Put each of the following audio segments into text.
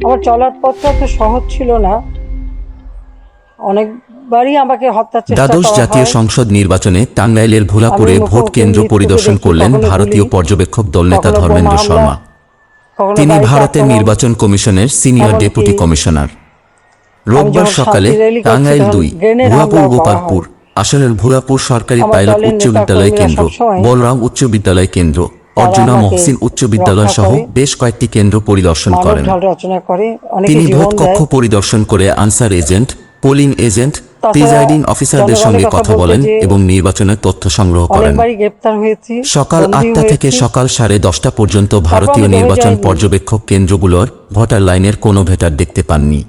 আমার চলার পথটা তো সহজ ছিল না, অনেকবারই আমাকে হত্যার চেষ্টা দ্বাদশ করা জাতীয় হয়। সংসদ নির্বাচনে টাঙ্গাইলের ভোলাপুরে আমি ভোট মুখোমুখি কেন্দ্র মৃত্যুকে পরিদর্শন দেখি, করলেন কখনো ভারতীয় গুলি, পর্যবেক্ষক দলনেতা কখনো বোমা ধর্মেন্দ্র হামলা, শর্মা। কখনো তিনি বাড়িতে ভারতের আক্রমণ। নির্বাচন কমিশনের সিনিয়র এমনকি ডেপুটি কমিশনার। আমি রোববার যখন সকালে শান্তি র্যালি করছি টাঙ্গাইল তখন ২ গ্রেনেড ভুয়াপুর হামলাও করা গোপালপুর হয়। আসনের ভুয়াপুর সরকারি আমার পাইলট দলের উচ্চ নেতা বিদ্যালয় কর্মীরা কেন্দ্র, সবসময় বলরাম উচ্চ বিদ্যালয় কেন্দ্র, তারা অর্জুনা আমাকে মহসিন উচ্চ রক্ষা বিদ্যালয় সহ করে, বেশ কয়েকটি কেন্দ্র পরিদর্শন মানব করেন। ঢাল রচনা করে, অনেকে তিনি ভোট জীবন কক্ষ দেয়। পরিদর্শন করে আনসার এজেন্ট, পোলিং এজেন্ট, তাছাড়া প্রিজাইডিং অফিসারদের জনগণের সঙ্গে কথা কথা বলতে বলেন যে এবং নির্বাচনের তথ্য সংগ্রহ করেন। অনেকবারই গ্রেপ্তার হয়েছি, সকাল বন্দী ৮টা থেকে হয়েছি, সকাল 10:30 পর্যন্ত তারপর ভারতীয় আমি দমে নির্বাচন যাইনি। পর্যবেক্ষক কেন্দ্রগুলোর ভোটার লাইনের কোনো ভোটার দেখতে পাননি।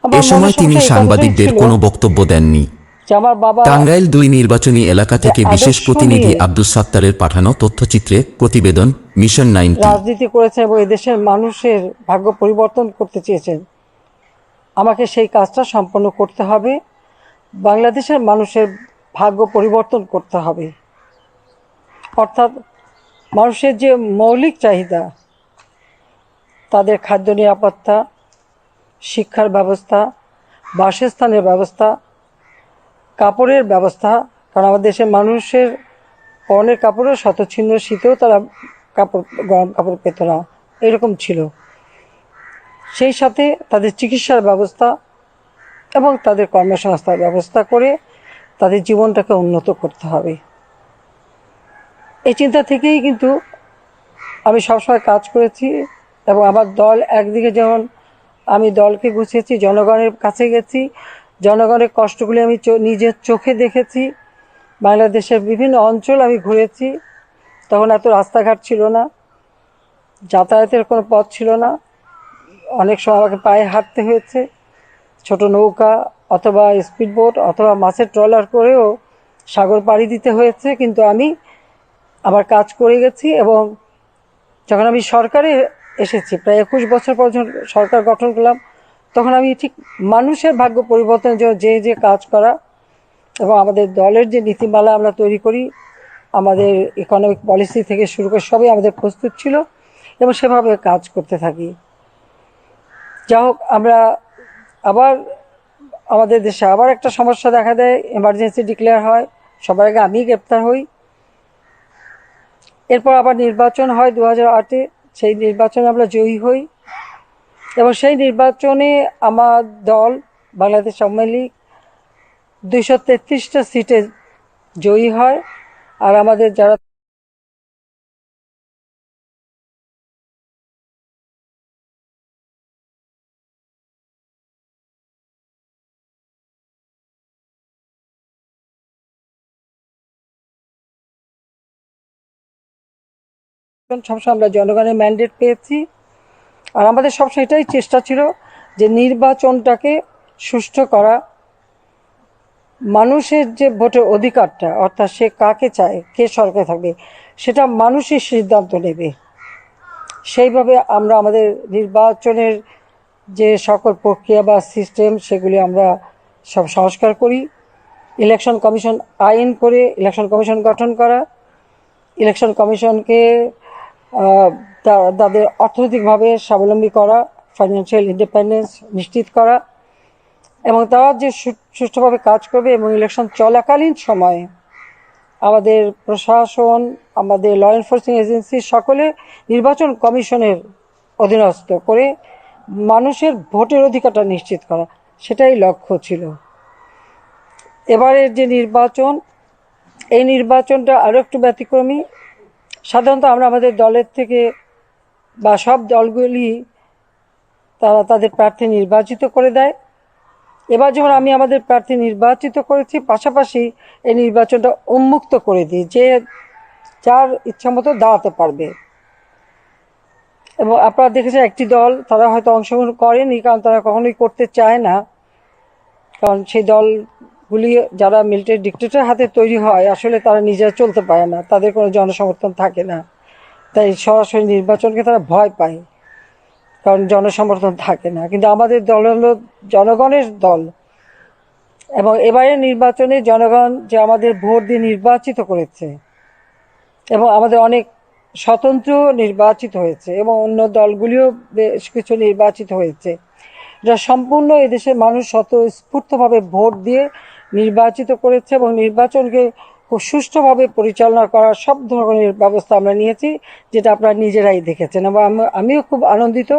আমার এ মনে সময় তিনি সংশয় এই কথাটাই সাংবাদিকদের ছিল কোনো বক্তব্য দেননি। যে আমার বাবা টাঙ্গাইল ২ নির্বাচনী এলাকা যে থেকে বিশেষ আদর্শ প্রতিনিধি নিয়ে আব্দুস সাত্তারের পাঠানো তথ্যচিত্রে প্রতিবেদন মিশন 90। রাজনীতি করেছেন এবং এদেশের মানুষের ভাগ্য পরিবর্তন করতে চেয়েছেন, আমাকে সেই কাজটা সম্পন্ন করতে হবে। বাংলাদেশের মানুষের ভাগ্য পরিবর্তন করতে হবে, অর্থাৎ মানুষের যে মৌলিক চাহিদা, তাদের খাদ্য নিরাপত্তা, শিক্ষার ব্যবস্থা, বাসস্থানের ব্যবস্থা, কাপড়ের ব্যবস্থা, কারণ আমাদের দেশের মানুষের পরনের কাপড়ও শতচ্ছিন্ন শীতেও তারা গরম কাপড় পেত না, এরকম ছিল। সেই সাথে তাদের চিকিৎসার ব্যবস্থা এবং তাদের কর্মসংস্থার ব্যবস্থা করে তাদের জীবনটাকে উন্নত করতে হবে। এই চিন্তা থেকেই কিন্তু আমি সবসময় কাজ করেছি এবং আমার দল একদিকে যেমন আমি দলকে গুছিয়েছি, জনগণের কাছে গেছি, জনগণের কষ্টগুলি আমি নিজের চোখে দেখেছি। বাংলাদেশের বিভিন্ন অঞ্চল আমি ঘুরেছি, তখন এত রাস্তাঘাট ছিল না, যাতায়াতের কোনো পথ ছিল না, অনেক সময় আমাকে পায়ে হাঁটতে হয়েছে, ছোট নৌকা অথবা স্পিডবোট অথবা মাছের ট্রলার করেও সাগর পাড়ি দিতে হয়েছে, কিন্তু আমি আমার কাজ করে গেছি। এবং যখন আমি সরকারে এসেছি, প্রায় 21 বছর পর যখন সরকার গঠন করলাম, তখন আমি ঠিক মানুষের ভাগ্য পরিবর্তনের জন্য যে যে কাজ করা এবং আমাদের দলের যে নীতিমালা আমরা তৈরি করি, আমাদের ইকোনমিক পলিসি থেকে শুরু করে সবই আমাদের প্রস্তুত ছিল এবং সেভাবে কাজ করতে থাকি। যা হোক, আমরা আবার আমাদের দেশে আবার একটা সমস্যা দেখা দেয়, এমার্জেন্সি ডিক্লেয়ার হয়, সবার আগে আমি গ্রেপ্তার হই। এরপর আবার নির্বাচন হয় 2008-এ, সেই নির্বাচনে আমরা জয়ী হই এবং সেই নির্বাচনে আমার দল বাংলাদেশ আওয়ামী লীগ 233টা সিটে জয়ী হয়। আর আমাদের যারা সবসময় আমরা জনগণের ম্যান্ডেট পেয়েছি। আর আমাদের সবসময় এটাই চেষ্টা ছিল যে নির্বাচনটাকে সুষ্ঠু করা, মানুষের যে ভোটের অধিকারটা, অর্থাৎ সে কাকে চায়, কে সরকারে থাকবে, সেটা মানুষই সিদ্ধান্ত নেবে। সেইভাবে আমরা আমাদের নির্বাচনের যে সকল প্রক্রিয়া বা সিস্টেম, সেগুলি আমরা সব সংস্কার করি। ইলেকশন কমিশন আইন করে ইলেকশন কমিশন গঠন করা, ইলেকশন কমিশনকে তাদের অর্থনৈতিকভাবে স্বাবলম্বী করা, ফাইন্যান্সিয়াল ইন্ডিপেন্ডেন্স নিশ্চিত করা এবং তারা যে সুষ্ঠুভাবে কাজ করবে। এবং ইলেকশন চলাকালীন সময়ে আমাদের প্রশাসন, আমাদের ল এনফোর্সিং এজেন্সি সকলে নির্বাচন কমিশনের অধীনস্থ করে মানুষের ভোটের অধিকারটা নিশ্চিত করা, সেটাই লক্ষ্য ছিল। এবারের যে নির্বাচন, এই নির্বাচনটা আরও একটু ব্যতিক্রমী। সাধারণত আমরা আমাদের দলের থেকে বা সব দলগুলি তারা তাদের প্রার্থী নির্বাচিত করে দেয়। এবার যখন আমি আমাদের প্রার্থী নির্বাচিত করেছি, পাশাপাশি এই নির্বাচনটা উন্মুক্ত করে দিই, যে যার ইচ্ছা মতো দাঁড়াতে পারবে। এবং আপনারা দেখেছেন একটি দল তারা হয়তো অংশগ্রহণ করেনি, কারণ তারা কখনোই করতে চায় না, কারণ সেই দলগুলি যারা মিলিটারি ডিক্টেটর হাতে তৈরি হয়, আসলে তারা নিজেরা চলতে পারে না, তাদের কোনো জনসমর্থন থাকে না, তাই সরাসরি নির্বাচনকে তারা ভয় পায়, কারণ জনসমর্থন থাকে না। কিন্তু আমাদের দল হলো জনগণের দল এবং এবারের নির্বাচনে জনগণ যে আমাদের ভোট দিয়ে নির্বাচিত করেছে এবং আমাদের অনেক স্বতন্ত্র নির্বাচিত হয়েছে এবং অন্য দলগুলিও বেশ কিছু নির্বাচিত হয়েছে। এটা সম্পূর্ণ এদেশের মানুষ স্বতঃস্ফূর্তভাবে ভোট দিয়ে নির্বাচিত করেছে এবং নির্বাচনকে খুব সুষ্ঠুভাবে পরিচালনা করার সব ধরনের ব্যবস্থা আমরা নিয়েছি, যেটা আপনারা নিজেরাই দেখেছেন। এবং আমিও খুব আনন্দিত,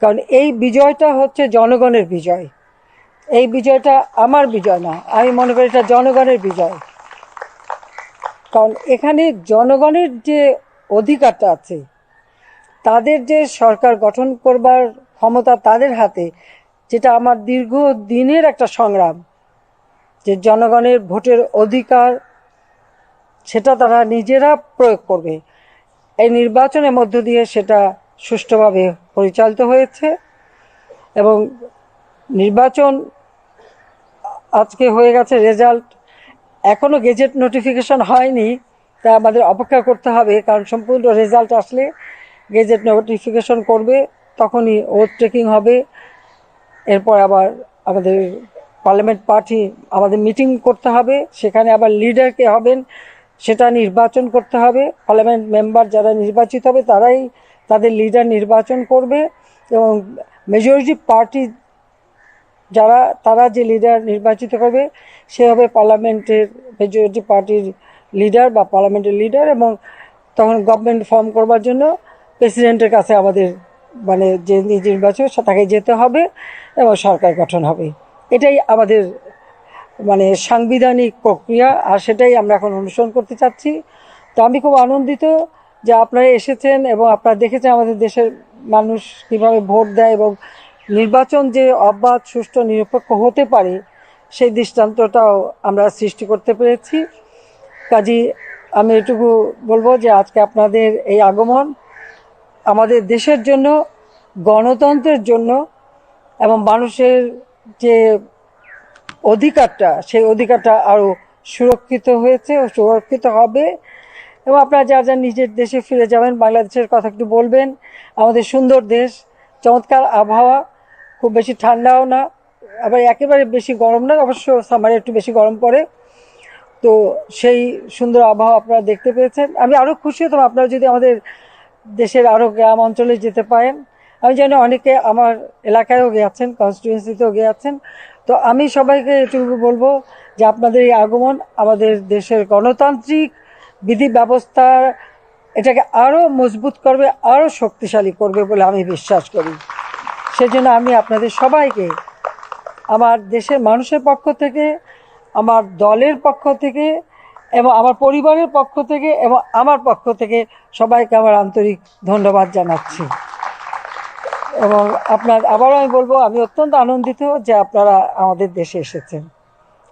কারণ এই বিজয়টা হচ্ছে জনগণের বিজয়। এই বিজয়টা আমার বিজয় না, আমি মনে করি এটা জনগণের বিজয়। কারণ এখানে জনগণের যে অধিকারটা আছে, তাদের যে সরকার গঠন করবার ক্ষমতা তাদের হাতে, যেটা আমার দীর্ঘ দিনের একটা সংগ্রাম, যে জনগণের ভোটের অধিকার সেটা তারা নিজেরা প্রয়োগ করবে। এই নির্বাচনের মধ্য দিয়ে সেটা সুষ্ঠুভাবে পরিচালিত হয়েছে এবং নির্বাচন আজকে হয়ে গেছে, রেজাল্ট এখনো গেজেট নোটিফিকেশন হয়নি, তা আমাদের অপেক্ষা করতে হবে। কারণ সম্পূর্ণ রেজাল্ট আসলে গেজেট নোটিফিকেশন করবে, তখনই ওথ টেকিং হবে। এরপর আবার আমাদের পার্লামেন্ট পার্টি আমাদের মিটিং করতে হবে, সেখানে আবার লিডার কে হবেন সেটা নির্বাচন করতে হবে। পার্লামেন্ট মেম্বার যারা নির্বাচিত হবে তারাই তাদের লিডার নির্বাচন করবে এবং মেজরিটি পার্টি তারা যে লিডার নির্বাচিত করবে সে হবে পার্লামেন্টের মেজরিটি পার্টির লিডার বা পার্লামেন্টের লিডার। এবং তখন গভর্নমেন্ট ফর্ম করবার জন্য প্রেসিডেন্টের কাছে আমাদের যে নির্বাচন তাকে যেতে হবে এবং সরকার গঠন হবে। এটাই আমাদের সাংবিধানিক প্রক্রিয়া, আর সেটাই আমরা এখন অনুসরণ করতে চাচ্ছি। তো আমি খুব আনন্দিত যে আপনারা এসেছেন এবং আপনারা দেখেছেন আমাদের দেশের মানুষ কিভাবে ভোট দেয় এবং নির্বাচন যে অবাধ, সুষ্ঠু, নিরপেক্ষ হতে পারে সেই দৃষ্টান্তটাও আমরা সৃষ্টি করতে পেরেছি। কাজী আমি এটুকু বলবো যে আজকে আপনাদের এই আগমন আমাদের দেশের জন্য, গণতন্ত্রের জন্য এবং মানুষের যে অধিকারটা, সেই অধিকারটা আরও সুরক্ষিত হয়েছে ও সুরক্ষিত হবে। এবং আপনারা যার যার নিজের দেশে ফিরে যাবেন, বাংলাদেশের কথা একটু বলবেন। আমাদের সুন্দর দেশ, চমৎকার আবহাওয়া, খুব বেশি ঠান্ডাও না, আবার একেবারে বেশি গরম না, অবশ্য সামারে একটু বেশি গরম পড়ে। তো সেই সুন্দর আবহাওয়া আপনারা দেখতে পেয়েছেন। আমি আরও খুশি হতাম আপনারা যদি আমাদের দেশের আরও গ্রাম অঞ্চলে যেতে পারেন। আমি জানি অনেকে আমার এলাকায়ও গিয়েছেন, কনস্টিটিউয়েন্সিতেও গিয়েছেন। তো আমি সবাইকে এটুকু বলবো যে আপনাদের এই আগমন আমাদের দেশের গণতান্ত্রিক বিধি ব্যবস্থা এটাকে আরও মজবুত করবে, আরও শক্তিশালী করবে বলে আমি বিশ্বাস করি। সেজন্য আমি আপনাদের সবাইকে আমার দেশের মানুষের পক্ষ থেকে, আমার দলের পক্ষ থেকে এবং আমার পরিবারের পক্ষ থেকে এবং আমার পক্ষ থেকে সবাইকে আমার আন্তরিক ধন্যবাদ জানাচ্ছি। এবং আবারও আমি বলবো, আমি অত্যন্ত আনন্দিত যে আপনারা আমাদের দেশে এসেছেন।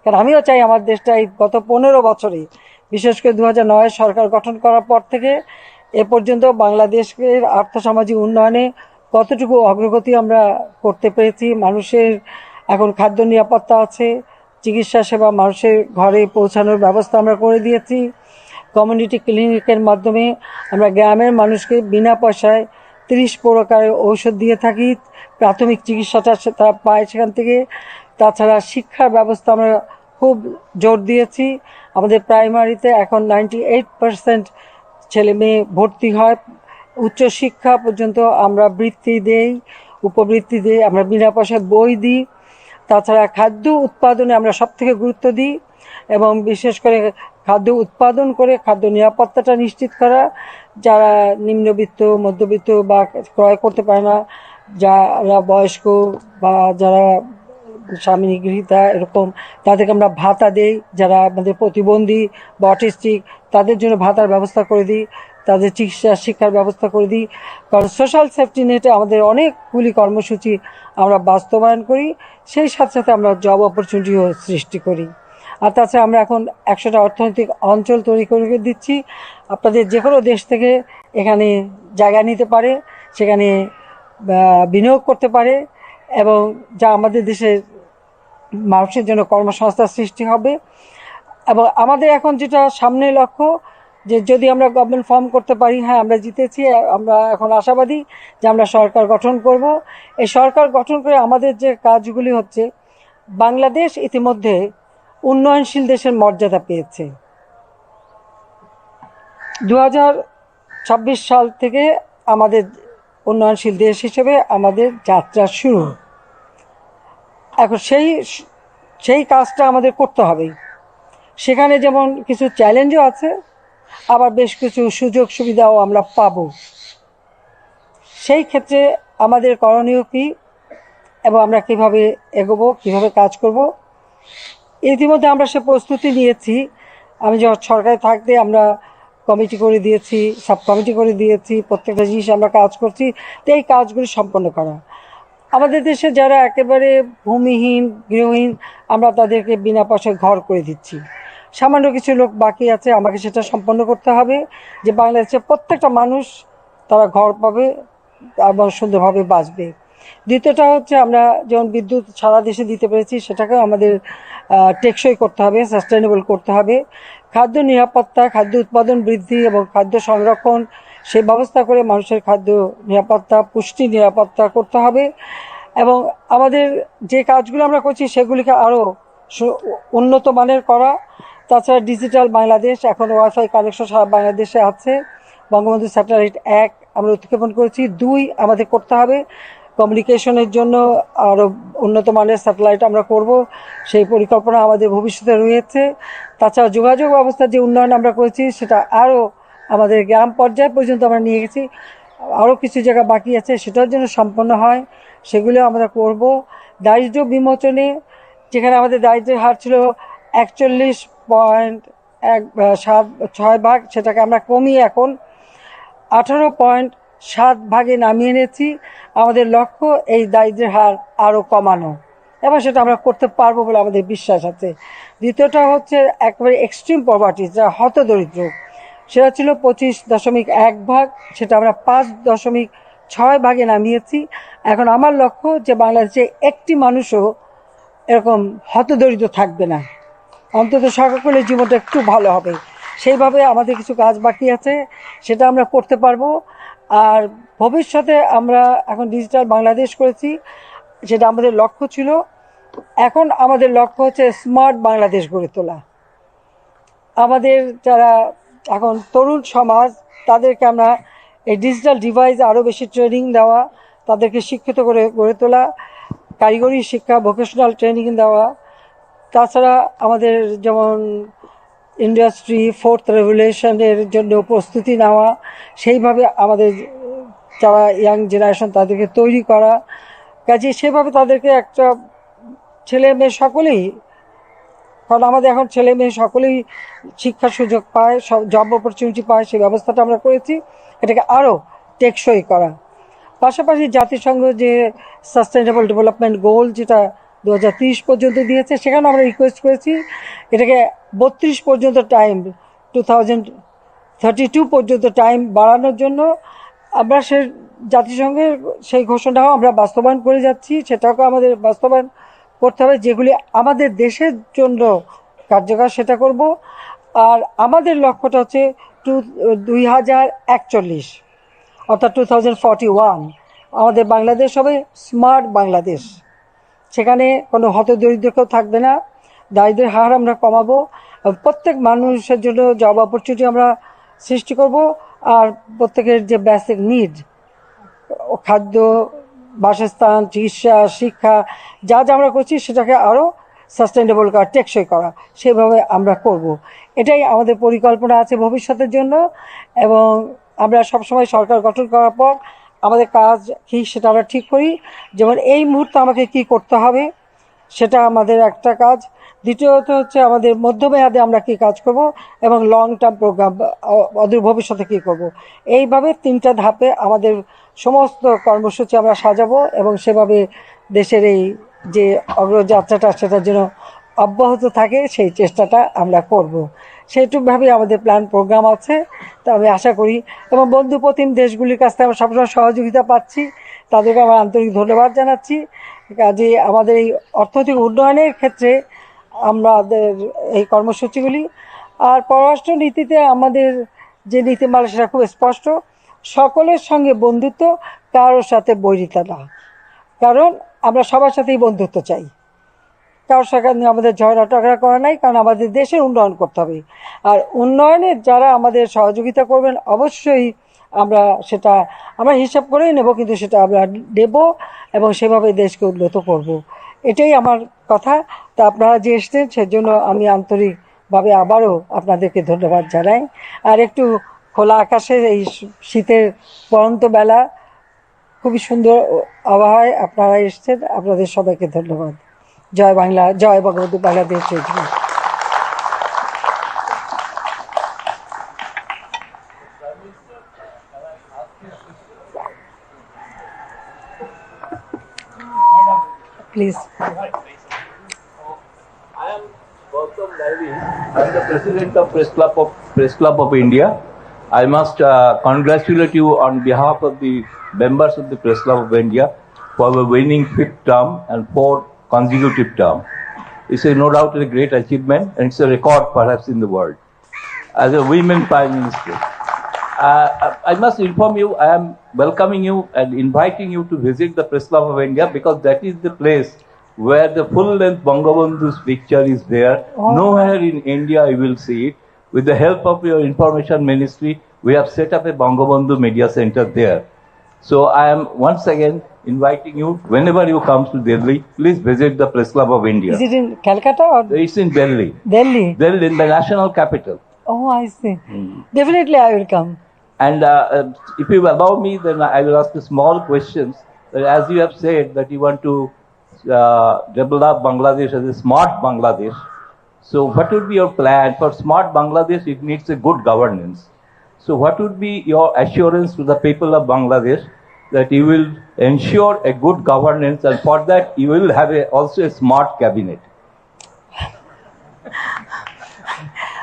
কারণ আমিও চাই আমার দেশটা এই গত 15 বছরে, বিশেষ করে 2009 সরকার গঠন করার পর থেকে এ পর্যন্ত বাংলাদেশের আর্থসামাজিক উন্নয়নে কতটুকু অগ্রগতি আমরা করতে পেরেছি। মানুষের এখন খাদ্য নিরাপত্তা আছে, চিকিৎসা সেবা মানুষের ঘরে পৌঁছানোর ব্যবস্থা আমরা করে দিয়েছি। কমিউনিটি ক্লিনিকের মাধ্যমে আমরা গ্রামের মানুষকে বিনা পয়সায় 30 প্রকারের ঔষধ দিয়ে থাকি, প্রাথমিক চিকিৎসাটা তারা পায় সেখান থেকে। তাছাড়া শিক্ষার ব্যবস্থা আমরা খুব জোর দিয়েছি। আমাদের প্রাইমারিতে এখন 98% ছেলে মেয়ে ভর্তি হয়। উচ্চশিক্ষা পর্যন্ত আমরা বৃত্তি দেই, উপবৃত্তি দিই, আমরা বিনা পয়সায় বই দিই। তাছাড়া খাদ্য উৎপাদনে আমরা সবথেকে গুরুত্ব দিই এবং বিশেষ করে খাদ্য উৎপাদন করে খাদ্য নিরাপত্তাটা নিশ্চিত করা। যারা নিম্নবিত্ত, মধ্যবিত্ত বা ক্রয় করতে পারে না, যারা বয়স্ক বা যারা স্বামী গৃহীতা এরকম, তাদেরকে আমরা ভাতা দেই। যারা আমাদের প্রতিবন্ধী বা অটিস্টিক, তাদের জন্য ভাতার ব্যবস্থা করে দিই, তাদের চিকিৎসা শিক্ষার ব্যবস্থা করে দিই। কারণ সোশ্যাল সেফটি নেটে আমাদের অনেকগুলি কর্মসূচি আমরা বাস্তবায়ন করি, সেই সাথে সাথে আমরা জব অপরচুনিটিও সৃষ্টি করি। আর তাছাড়া আমরা এখন 100টা অর্থনৈতিক অঞ্চল তৈরি করে দিচ্ছি। আপনাদের যে কোনো দেশ থেকে এখানে জায়গা নিতে পারে, সেখানে বিনিয়োগ করতে পারে এবং যা আমাদের দেশের মানুষের জন্য কর্মসংস্থান সৃষ্টি হবে। এবং আমাদের এখন যেটা সামনে লক্ষ্য, যে যদি আমরা গভর্নমেন্ট ফর্ম করতে পারি, হ্যাঁ আমরা জিতেছি, আমরা এখন আশাবাদী যে আমরা সরকার গঠন করব। এই সরকার গঠন করে আমাদের যে কাজগুলি হচ্ছে, বাংলাদেশ ইতিমধ্যে উন্নয়নশীল দেশের মর্যাদা পেয়েছে। সাল থেকে আমাদের উন্নয়নশীল দেশ হিসেবে আমাদের যাত্রা শুরু। এখন সেই কাজটা আমাদের করতে হবে। সেখানে যেমন কিছু চ্যালেঞ্জও আছে, আবার বেশ কিছু সুযোগ সুবিধাও আমরা পাব। সেই ক্ষেত্রে আমাদের করণীয় কী এবং আমরা কিভাবে এগোবো, কিভাবে কাজ করব, ইতিমধ্যে আমরা সে প্রস্তুতি নিয়েছি। আমি যখন সরকারে থাকতে আমরা কমিটি করে দিয়েছি, সাব কমিটি করে দিয়েছি, প্রত্যেকটা জিনিস আমরা কাজ করছি। তো এই কাজগুলি সম্পন্ন করা, আমাদের দেশে যারা একেবারে ভূমিহীন, গৃহহীন, আমরা তাদেরকে বিনা পয়সায় ঘর করে দিচ্ছি। সামান্য কিছু লোক বাকি আছে, আমাকে সেটা সম্পন্ন করতে হবে যে বাংলাদেশের প্রত্যেকটা মানুষ তারা ঘর পাবে এবং সুন্দরভাবে বাঁচবে। দ্বিতীয়টা হচ্ছে আমরা যেমন বিদ্যুৎ সারা দেশে দিতে পেরেছি, সেটাকেও আমাদের টেকসই করতে হবে, সাস্টেনেবল করতে হবে। খাদ্য নিরাপত্তা, খাদ্য উৎপাদন বৃদ্ধি এবং খাদ্য সংরক্ষণ, সেই ব্যবস্থা করে মানুষের খাদ্য নিরাপত্তা, পুষ্টি নিরাপত্তা করতে হবে। এবং আমাদের যে কাজগুলো আমরা করছি সেগুলিকে আরও উন্নত মানের করা। তাছাড়া ডিজিটাল বাংলাদেশ, এখন ওয়াইফাই কানেকশন সারা বাংলাদেশে আছে। বঙ্গবন্ধু স্যাটেলাইট 1 আমরা উৎক্ষেপণ করেছি। 2 আমাদের করতে হবে। কমিউনিকেশনের জন্য আরও উন্নত মানের স্যাটেলাইট আমরা করব, সেই পরিকল্পনা আমাদের ভবিষ্যতে রয়েছে। তাছাড়া যোগাযোগ ব্যবস্থার যে উন্নয়ন আমরা করেছি সেটা আরও আমাদের গ্রাম পর্যায় পর্যন্ত আমরা নিয়ে গেছি। আরও কিছু জায়গা বাকি আছে, সেটার জন্য সম্পন্ন হয়, সেগুলো আমরা করব। দারিদ্র্য বিমোচনে, যেখানে আমাদের দারিদ্র্যের হার ছিল 41.6 ভাগ, সেটাকে আমরা কমিয়ে এখন 18.7 ভাগে নামিয়ে এনেছি। আমাদের লক্ষ্য এই দারিদ্র্যের হার আরও কমানো, এবং সেটা আমরা করতে পারবো বলে আমাদের বিশ্বাস আছে। দ্বিতীয়টা হচ্ছে একেবারে এক্সট্রিম পভার্টি, যা হতদরিদ্র, সেটা ছিল 25.1 ভাগ, সেটা আমরা 5.6 ভাগে নামিয়েছি। এখন আমার লক্ষ্য যে বাংলাদেশে একটি মানুষও এরকম হতদরিদ্র থাকবে না, অন্তত সকলের জীবনটা একটু ভালো হবে। সেইভাবে আমাদের কিছু কাজ বাকি আছে, সেটা আমরা করতে পারবো। আর ভবিষ্যতে আমরা এখন ডিজিটাল বাংলাদেশ করেছি, সেটা আমাদের লক্ষ্য ছিল। এখন আমাদের লক্ষ্য হচ্ছে স্মার্ট বাংলাদেশ গড়ে তোলা। আমাদের যারা এখন তরুণ সমাজ, তাদেরকে আমরা এই ডিজিটাল ডিভাইস আরও বেশি ট্রেনিং দেওয়া, তাদেরকে শিক্ষিত করে গড়ে তোলা, কারিগরি শিক্ষা, ভোকেশনাল ট্রেনিং দেওয়া। তাছাড়া আমাদের যেমন ইন্ডাস্ট্রি 4th রেভলিউশনের জন্য প্রস্তুতি নেওয়া, সেইভাবে আমাদের যারা ইয়াং জেনারেশন তাদেরকে তৈরি করা। কাজে সেভাবে তাদেরকে একটা ছেলে মেয়ে সকলেই, কারণ আমাদের এখন ছেলে মেয়ে সকলেই শিক্ষার সুযোগ পায়, সব জব অপরচুনিটি পায়, সেই ব্যবস্থাটা আমরা করেছি। এটাকে আরও টেকসই করা, পাশাপাশি জাতিসংঘ যে সাস্টেনেবল ডেভেলপমেন্ট গোল, যেটা 2030 পর্যন্ত দিয়েছে, সেখানে আমরা রিকোয়েস্ট করেছি এটাকে 32 পর্যন্ত টাইম, 2032 পর্যন্ত টাইম বাড়ানোর জন্য। আমরা জাতিসংঘের সেই ঘোষণাও আমরা বাস্তবায়ন করে যাচ্ছি, সেটাকে আমাদের বাস্তবায়ন করতে হবে। যেগুলি আমাদের দেশের জন্য কার্যকর সেটা করব। আর আমাদের লক্ষ্যটা হচ্ছে 2041, অর্থাৎ 2041 আমাদের বাংলাদেশ হবে স্মার্ট বাংলাদেশ। সেখানে কোনো হতদরিদ্র কেউ থাকবে না, দারিদ্র্যের হার আমরা কমাবো, প্রত্যেক মানুষের জন্য জব অপরচুনিটি আমরা সৃষ্টি করব। আর প্রত্যেকের যে বেসিক নিড, খাদ্য, বাসস্থান, চিকিৎসা, শিক্ষা, যা যা আমরা করছি সেটাকে আরও সাস্টেনেবল করা, টেকসই করা, সেভাবে আমরা করব। এটাই আমাদের পরিকল্পনা আছে ভবিষ্যতের জন্য। এবং আমরা সবসময় সরকার গঠন করার পর আমাদের কাজ কী সেটা আমরা ঠিক করি। যেমন এই মুহূর্তে আমাকে কি করতে হবে, সেটা আমাদের একটা কাজ। দ্বিতীয়ত হচ্ছে আমাদের মধ্যমেয়াদে আমরা কি কাজ করব, এবং লং টার্ম প্রোগ্রাম, অদূর ভবিষ্যতে কী করব। এইভাবে 3টা ধাপে আমাদের সমস্ত কর্মসূচি আমরা সাজাবো, এবং সেভাবে দেশের এই যে অগ্রযাত্রাটা সেটার জন্য অব্যাহত থাকে, সেই চেষ্টাটা আমরা করব। সেইটুকভাবেই আমাদের প্ল্যান প্রোগ্রাম আছে, তা আমি আশা করি। এবং বন্ধুপ্রতিম দেশগুলির কাছ থেকে আমরা সবসময় সহযোগিতা পাচ্ছি, তাদেরকে আমার আন্তরিক ধন্যবাদ জানাচ্ছি। কাজে আমাদের এই অর্থনৈতিক উন্নয়নের ক্ষেত্রে আমাদের এই কর্মসূচিগুলি। আর পররাষ্ট্র নীতিতে আমাদের যে নীতিমালা সেটা খুব স্পষ্ট, সকলের সঙ্গে বন্ধুত্ব, কারোর সাথে বৈরিতা না। কারণ আমরা সবার সাথেই বন্ধুত্ব চাই, কারোর সাথে আমাদের ঝগড়া টগড়া করা নাই, কারণ আমাদের দেশের উন্নয়ন করতে হবে। আর উন্নয়নে যারা আমাদের সহযোগিতা করবেন, অবশ্যই আমরা সেটা আমরা হিসাব করেই নেব, কিন্তু সেটা আমরা দেব এবং সেভাবে দেশকে উন্নত করব। এটাই আমার কথা। তা আপনারা যে এসছেন সেজন্য আমি আন্তরিকভাবে আবারও আপনাদেরকে ধন্যবাদ জানাই। আর একটু খোলা আকাশে এই শীতের পড়ন্ত বেলা, খুবই সুন্দর আবহাওয়ায় আপনারা এসছেন, আপনাদের সবাইকে ধন্যবাদ। জয় বাংলা, জয় Bangabandhu Bangladesh regiment. Please. I am the President of Press Club of India. I must congratulate you on behalf of the members of the Press Club of India for the winning 5th term and 4th consecutive term. It's no doubt a great achievement, and it's a record perhaps in the world. As a women Prime Minister, I must inform you, I am welcoming you and inviting you to visit the Press Club of India, because that is the place where the full-length Bangabandhu's picture is there. Oh. Nowhere in India you will see it. With the help of your information ministry, we have set up a Bangabandhu Media Center there. So I am once again inviting you, whenever you come to Delhi, please visit the Press Club of India. Is it in Calcutta or It's in Delhi. Delhi? Delhi, in the national capital. Oh, I see. Definitely I will come. And if you allow me, then I will ask the small questions. As you have said that you want to develop Bangladesh as a smart Bangladesh. So what would be your plan for smart Bangladesh? It needs a good governance. So what would be your assurance to the people of Bangladesh that you will ensure a good governance, and for that you will have also a smart cabinet?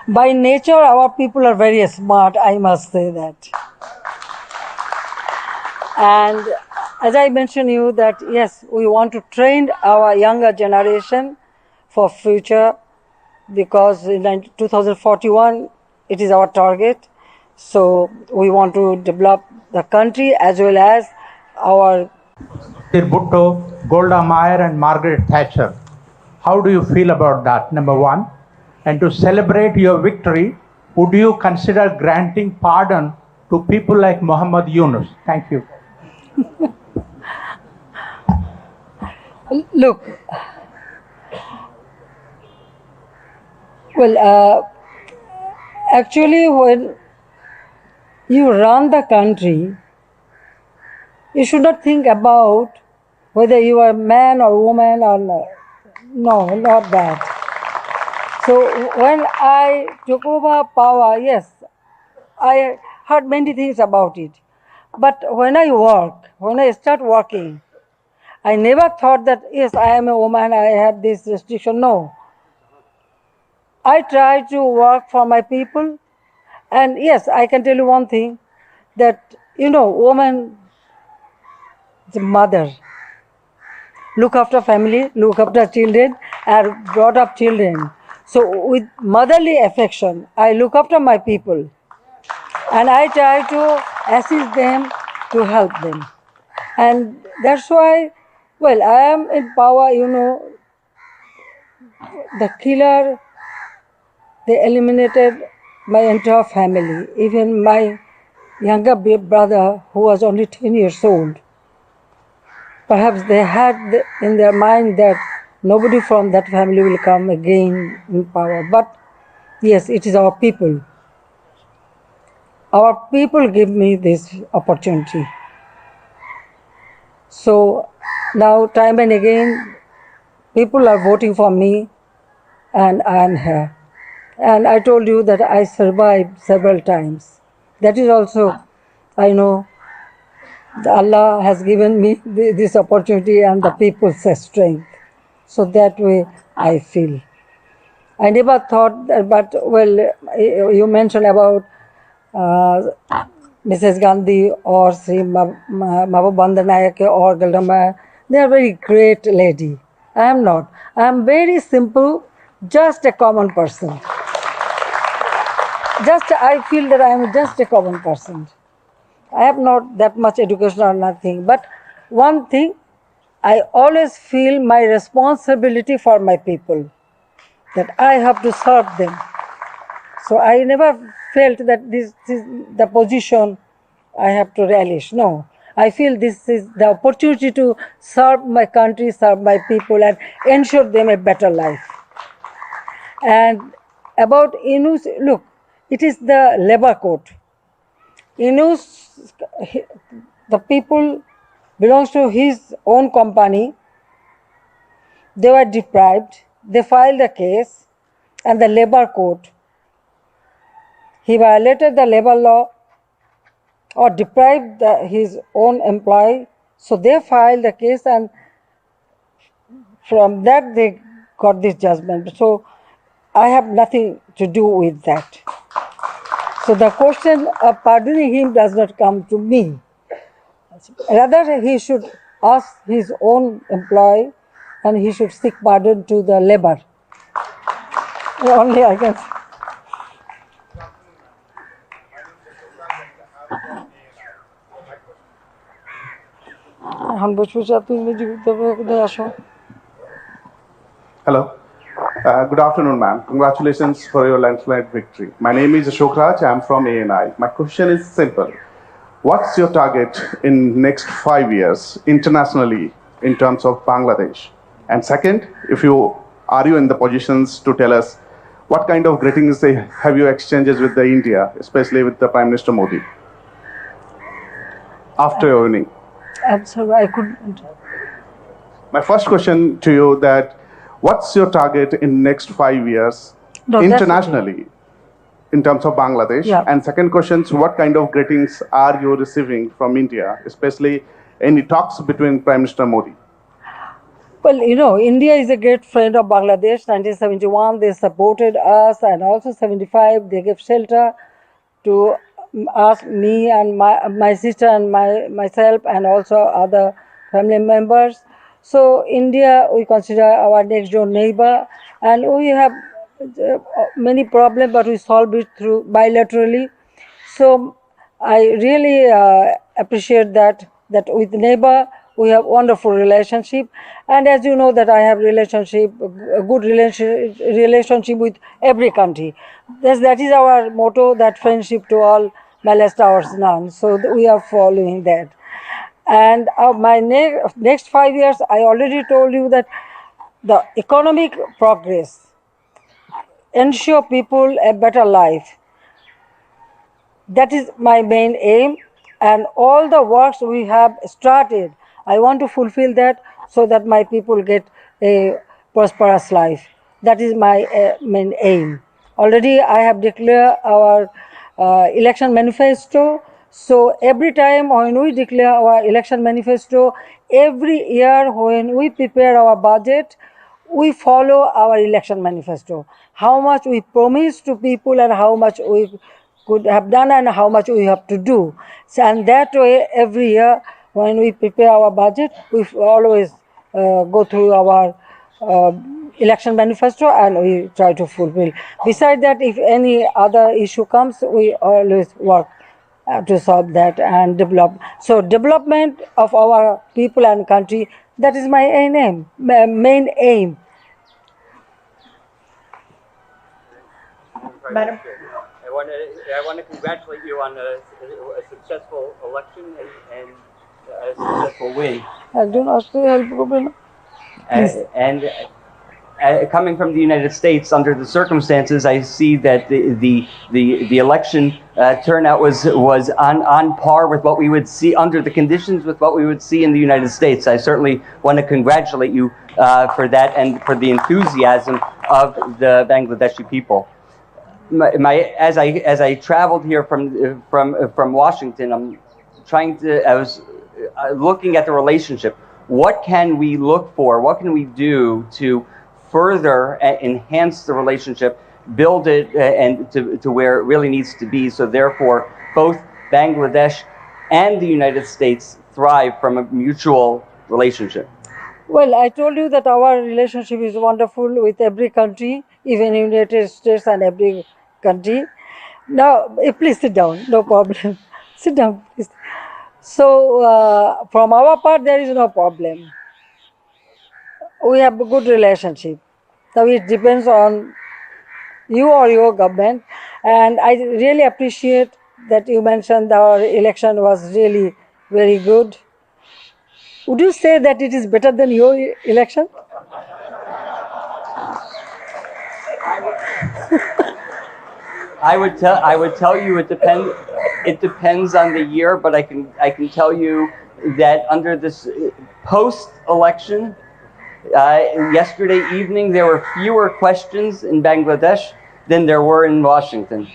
By nature, our people are very smart, I must say that. And as I mentioned you that, yes, we want to train our younger generation for future, because in 2041, it is our target. So we want to develop the country as well as our... Bhutto, Golda Meir and Margaret Thatcher. How do you feel about that, number one? And to celebrate your victory, would you consider granting pardon to people like Muhammad Yunus? Thank you. Look, well, actually when you run the country, you should not think about whether you are man or woman or no, not that. So when I took over power, yes, I heard many things about it. But when I start working, I never thought that, yes, I am a woman, I have this restriction. No. I try to work for my people. And yes, I can tell you one thing, that, woman is a mother. Look after family, look after children, and brought up children. So with motherly affection, I look after my people. And I try to assist them, to help them. And that's why, well, I am in power, the killer, they eliminated my entire family. Even my younger brother, who was only 10 years old. Perhaps they had in their mind that nobody from that family will come again in power. But yes, it is our people. Our people give me this opportunity. So now, time and again, people are voting for me, and I am here. And I told you that I survived several times. That is also, I know, Allah has given me this opportunity and the people's strength. So that way I feel. I never thought that, but well, you mentioned about Mrs. Gandhi or Sri Mahbubanda Nayak or Golda Meir. They are very great lady. I am not. I am very simple, just a common person. I feel that I am just a common person. I have not that much education or nothing. But one thing, I always feel my responsibility for my people, that I have to serve them. So I never felt that this is the position I have to relish. No, I feel this is the opportunity to serve my country, serve my people, and ensure them a better life. And about Inus, look, it is the labor code. Inus, the people belongs to his own company. They were deprived. They filed a case, and the labor code. He violated the labor law or deprived his own employee. So they filed the case, and from that they got this judgment. So I have nothing to do with that. So the question of pardoning him does not come to me. Rather, he should ask his own employee and he should seek pardon to the labor. Only I can. Hello. Good afternoon, ma'am. Congratulations for your landslide victory. My name is Ashok Raj. I'm from ANI. My question is simple. What's your target in next 5 years internationally in terms of Bangladesh? And second, if you are you in the positions to tell us what kind of greetings have you exchanges with the India, especially with the Prime Minister Modi after your winning? I'm sorry, I couldn't. My first question to you that what's your target in next 5 years No, that's internationally in terms of Bangladesh? Yeah. And second question, what kind of greetings are you receiving from India, especially any talks between Prime Minister Modi? Well, India is a great friend of Bangladesh. 1971, they supported us, and also 75, they gave shelter to us, me and my sister and myself, and also other family members. So India, we consider our next door neighbor, and we have many problems, but we solve it through bilaterally. So I really appreciate that with neighbor we have wonderful relationship, and as you know that I have a good relationship with every country. That is our motto, that friendship to all, molest ours none. So we are following that. And my next 5 years, I already told you that the economic progress, ensure people a better life. That is my main aim, and all the works we have started, I want to fulfill that so that my people get a prosperous life. That is my main aim. Already I have declared our election manifesto. So every time when we declare our election manifesto, every year when we prepare our budget, we follow our election manifesto. How much we promise to people and how much we could have done and how much we have to do. So, and that way, every year when we prepare our budget, we always go through our election manifesto and we try to fulfill. Besides that, if any other issue comes, we always work to solve that and develop. So development of our people and country, that is my main aim. Madam, I want to congratulate you on a successful election and a successful win. And coming from the United States, under the circumstances, I see that the election turnout was on par with what we would see under the conditions with what we would see in the United States. I certainly want to congratulate you for that and for the enthusiasm of the Bangladeshi people. As I traveled here from Washington, I was looking at the relationship. What can we look for? What can we do to further enhance the relationship, build it and to where it really needs to be, so therefore both Bangladesh and the United States thrive from a mutual relationship? Well, I told you that our relationship is wonderful with every country, even United States and every country. Now, please sit down, no problem. Sit down, please. So, from our part, there is no problem. We have a good relationship. Now, it depends on you or your government, and I really appreciate that you mentioned our election was really very good. Would you say that it is better than your election? I would tell you it depends on the year, but I can tell you that under this post election, yesterday evening there were fewer questions in Bangladesh than there were in Washington.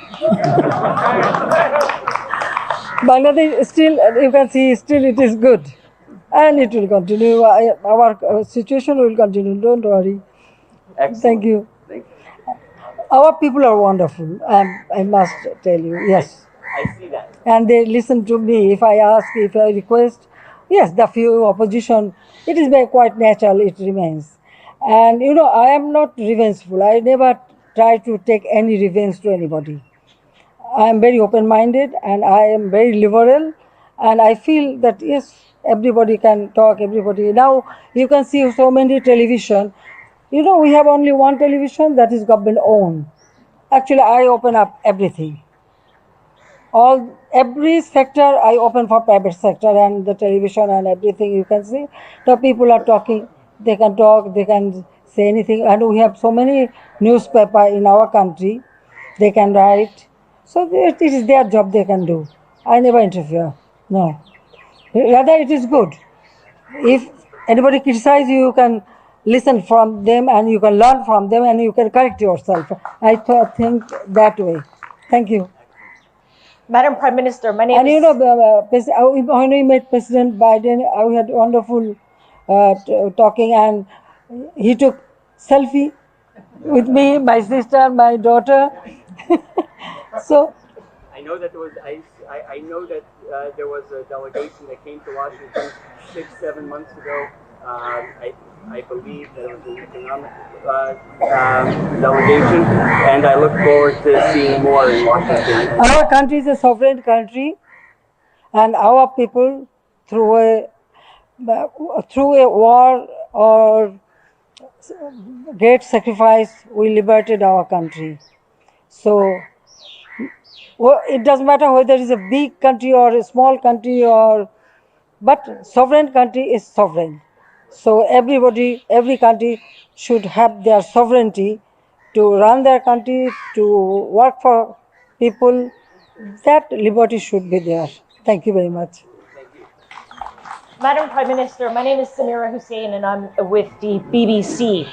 Bangladesh still, you can see, still it is good, and it will continue. Our situation will continue. Don't worry. Excellent. Thank you. Thank you. Our people are wonderful. I must tell you. Yes. I see that. And they listen to me if I ask, if I request. Yes, the few opposition, it is very quite natural, it remains. And you know, I am not revengeful. I never try to take any revenge to anybody. I am very open-minded and I am very liberal, and I feel that yes, everybody can talk, everybody. Now you can see so many television. You know, we have only one television that is government owned. Actually, I open up everything. Every sector I open for private sector, and the television and everything you can see. The people are talking, they can talk, they can say anything, and we have so many newspaper in our country, they can write. So it is their job, they can do. I never interfere. No. Rather it is good. If anybody criticizes you, you can listen from them and you can learn from them and you can correct yourself. I think that way. Thank you. Madam Prime Minister, my name And is... you know, when we met President Biden, we had wonderful talking, and he took selfie with me, my sister, my daughter. So I know that I know that there was a delegation that came to Washington 6-7 months ago. I believe that it was an economic delegation, and I look forward to seeing more in Washington. our country is a sovereign country, and our people, through a war or great sacrifice, we liberated our country. So it doesn't matter whether it's a big country or a small country, but sovereign country is sovereign. So every country should have their sovereignty to run their country, to work for people. That liberty should be there. Thank you very much. Madam Prime Minister, my name is Samira Hussein and I'm with the BBC.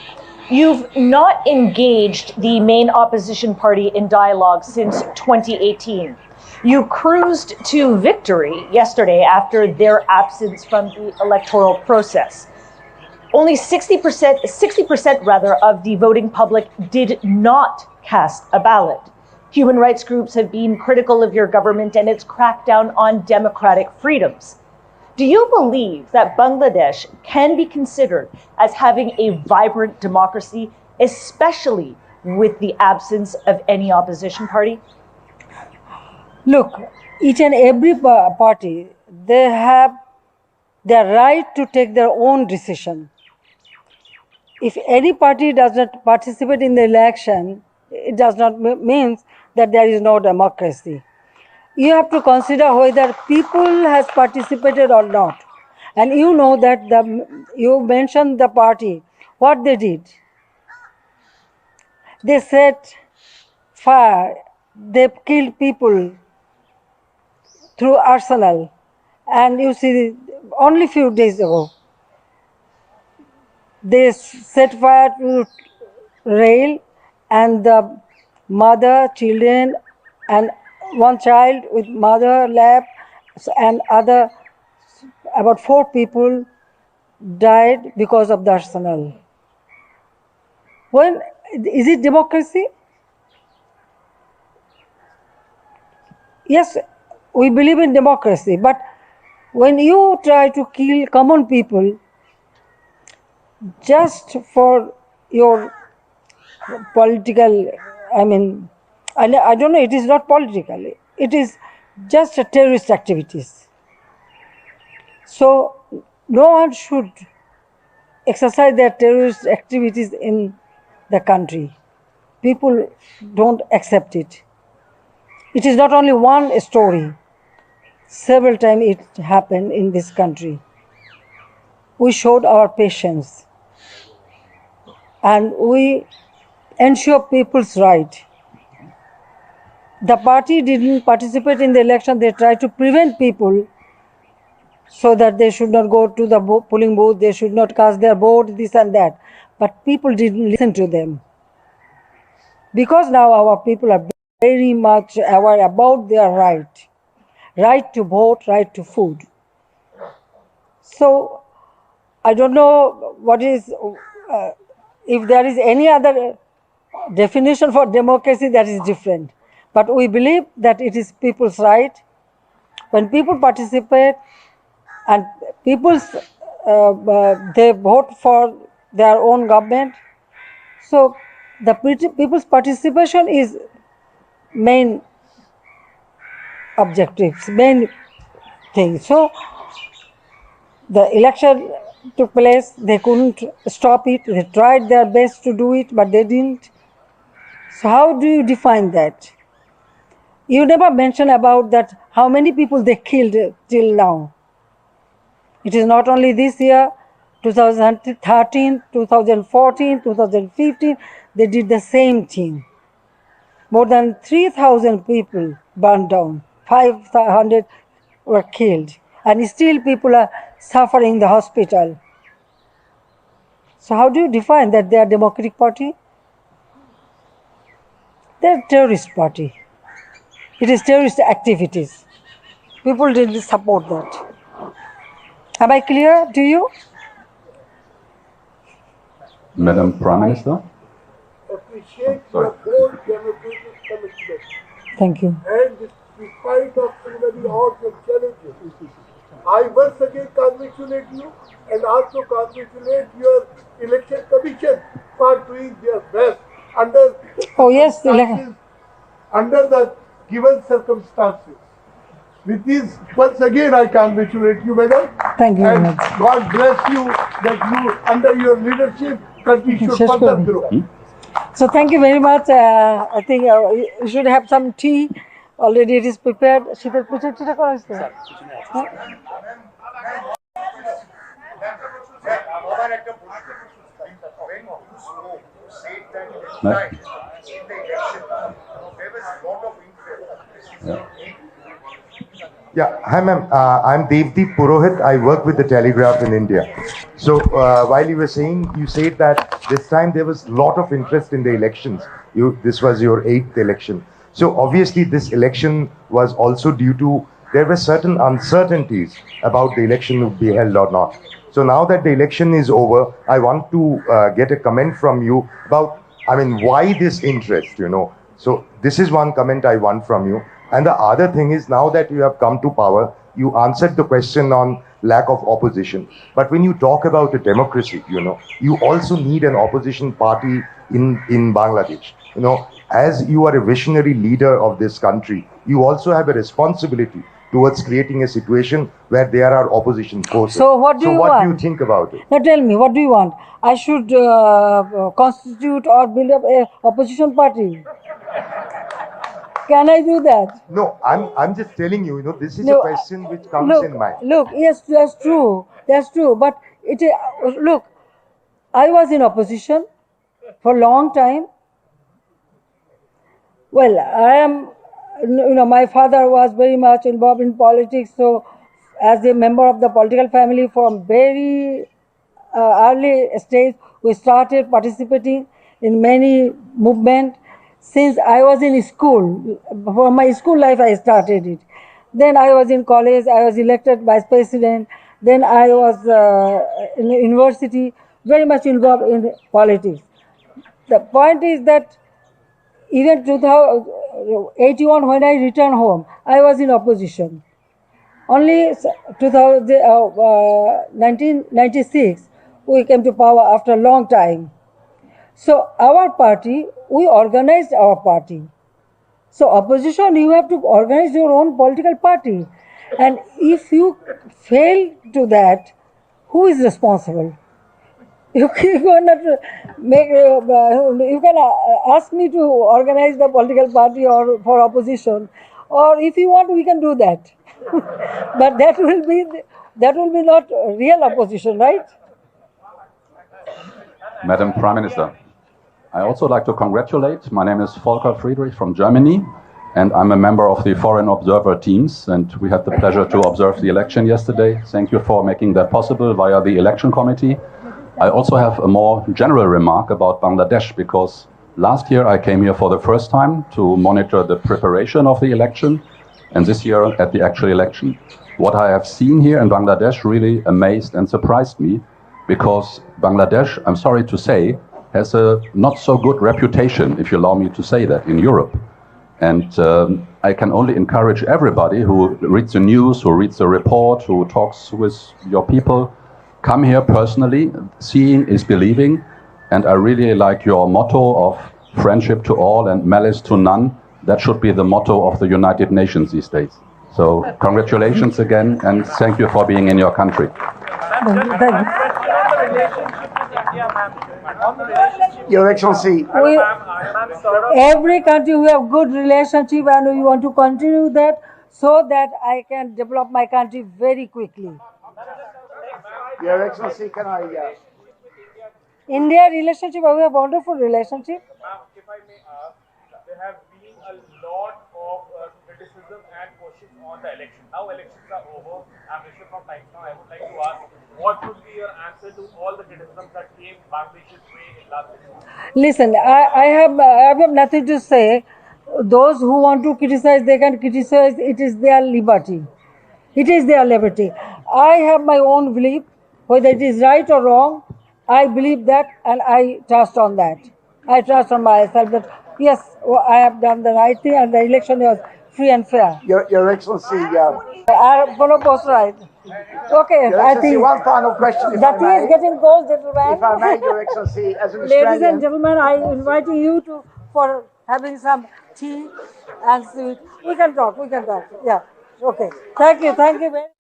You've not engaged the main opposition party in dialogue since 2018. You cruised to victory yesterday after their absence from the electoral process. Only 60% rather of the voting public did not cast a ballot. Human rights groups have been critical of your government and its crackdown on democratic freedoms. Do you believe that Bangladesh can be considered as having a vibrant democracy, especially with the absence of any opposition party? Look, each and every party, they have their right to take their own decision. If any party does not participate in the election, it does not mean that there is no democracy. You have to consider whether people has participated or not. And you know that you mentioned the party, what they did. They set fire, they killed people through arsenal. And you see, only few days ago, they set fire to rail, and the mother, children, and one child with mother lap and other, about 4 people died because of the arsenal. Is it democracy? Yes, we believe in democracy, but when you try to kill common people just for your political, I don't know, it is not political, it is just a terrorist activities. So no one should exercise their terrorist activities in the country. People don't accept it. It is not only one story. Several times it happened in this country. We showed our patience and we ensure people's right. The party didn't participate in the election. They tried to prevent people so that they should not go to the polling booth, they should not cast their vote, this and that. But people didn't listen to them. Because now our people are very much aware about their right to vote, right to food. So I don't know what is, if there is any other definition for democracy that is different. But we believe that it is people's right. When people participate and they vote for their own government, so the people's participation is main objectives, main thing. So the election took place, they couldn't stop it, they tried their best to do it, but they didn't. So how do you define that? You never mention about that, how many people they killed till now. It is not only this year, 2013, 2014, 2015, they did the same thing. More than 3,000 people burned down, 500 were killed, and still people are suffering in the hospital. So how do you define that they are Democratic Party? They are terrorist party. It is terrorist activities. People didn't support that. Am I clear to you? Madam Prime Minister. Appreciate your bold democratic commitment. Thank you. And despite of so many odds and challenges, I once again congratulate you and also congratulate your election commission for doing their best under under the given circumstances. With this, once again, I congratulate you, madam. Thank you very And much. God bless you that you, under your leadership, country should further grow. So thank you very much. I think you should have some tea. Already it is prepared. শীতের পিঠে টিটা করা হয়েছে? হ্যাঁ? Yeah, hi ma'am. I'm Devdeep Purohit. I work with the Telegraph in India. So while you were saying, you said that this time there was a lot of interest in the elections. This was your 8th election. So obviously this election was also due to, there were certain uncertainties about the election would be held or not. So now that the election is over, I want to get a comment from you about, why this interest, So this is one comment I want from you. And the other thing is, now that you have come to power, you answered the question on lack of opposition. But when you talk about a democracy, you also need an opposition party in Bangladesh. As you are a visionary leader of this country, you also have a responsibility towards creating a situation where there are opposition forces. So what do you want? Do you think about it? Now tell me, what do you want? I should constitute or build up a opposition party? Can I do that? No, I'm just telling you, this is a question which comes in mind. Look, yes, that's true. That's true. But look, I was in opposition for a long time. Well, I am, my father was very much involved in politics. So as a member of the political family from very early stage, we started participating in many movements. Since I was in school, from my school life I started it. Then I was in college, I was elected vice president. Then I was in university, very much involved in politics. The point is that even 1981, when I returned home, I was in opposition. Only 1996, we came to power after a long time. So our party, we organized our party. So opposition, you have to organize your own political party. And if you fail to that, who is responsible? You cannot make. You can ask me to organize the political party or for opposition, or if you want, we can do that. But that will be not real opposition, right? Madam Prime Minister, I also like to congratulate. My name is Volker Friedrich from Germany, and I'm a member of the Foreign Observer teams, and we had the pleasure to observe the election yesterday. Thank you for making that possible via the election committee. I also have a more general remark about Bangladesh, because last year I came here for the first time to monitor the preparation of the election, and this year at the actual election. What I have seen here in Bangladesh really amazed and surprised me, because Bangladesh, I'm sorry to say, has a not so good reputation, if you allow me to say that, in Europe. And I can only encourage everybody who reads the news, who reads the report, who talks with your people, come here personally. Seeing is believing. And I really like your motto of friendship to all and malice to none. That should be the motto of the United Nations these days. So congratulations again, and thank you for being in your country. Your Excellency, Every country we have good relationship, and we want to continue that so that I can develop my country very quickly. Your Excellency, can I? India relationship, we have wonderful relationship. If I may ask, there have been a lot of criticism and questions on the election. Now elections are over. I'm Rishabh from Times Now. I would like to ask, what would be your answer to all the criticisms that came Bangladesh's way in last election? Listen, I have nothing to say. Those who want to criticize, they can criticize. It is their liberty. It is their liberty. I have my own belief, whether it is right or wrong. I believe that, and I trust on that. I trust on myself that yes, I have done the right thing, and the election was free and fair. Your Excellency, I follow post right. Okay, Your I Excellency, think one final question, if the I tea is may. getting cold, gentlemen. If I may, Your Excellency, as an Ladies and Australian, gentlemen, I invite you to for having some tea and sweet. We can talk. Yeah. Okay. Thank you. Thank you very much.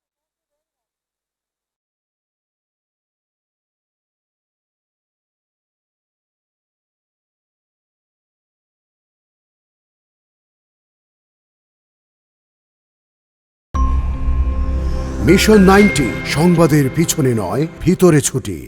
Mission 90 সংবাদের পিছনে নয়, ভিতরে ছুটি।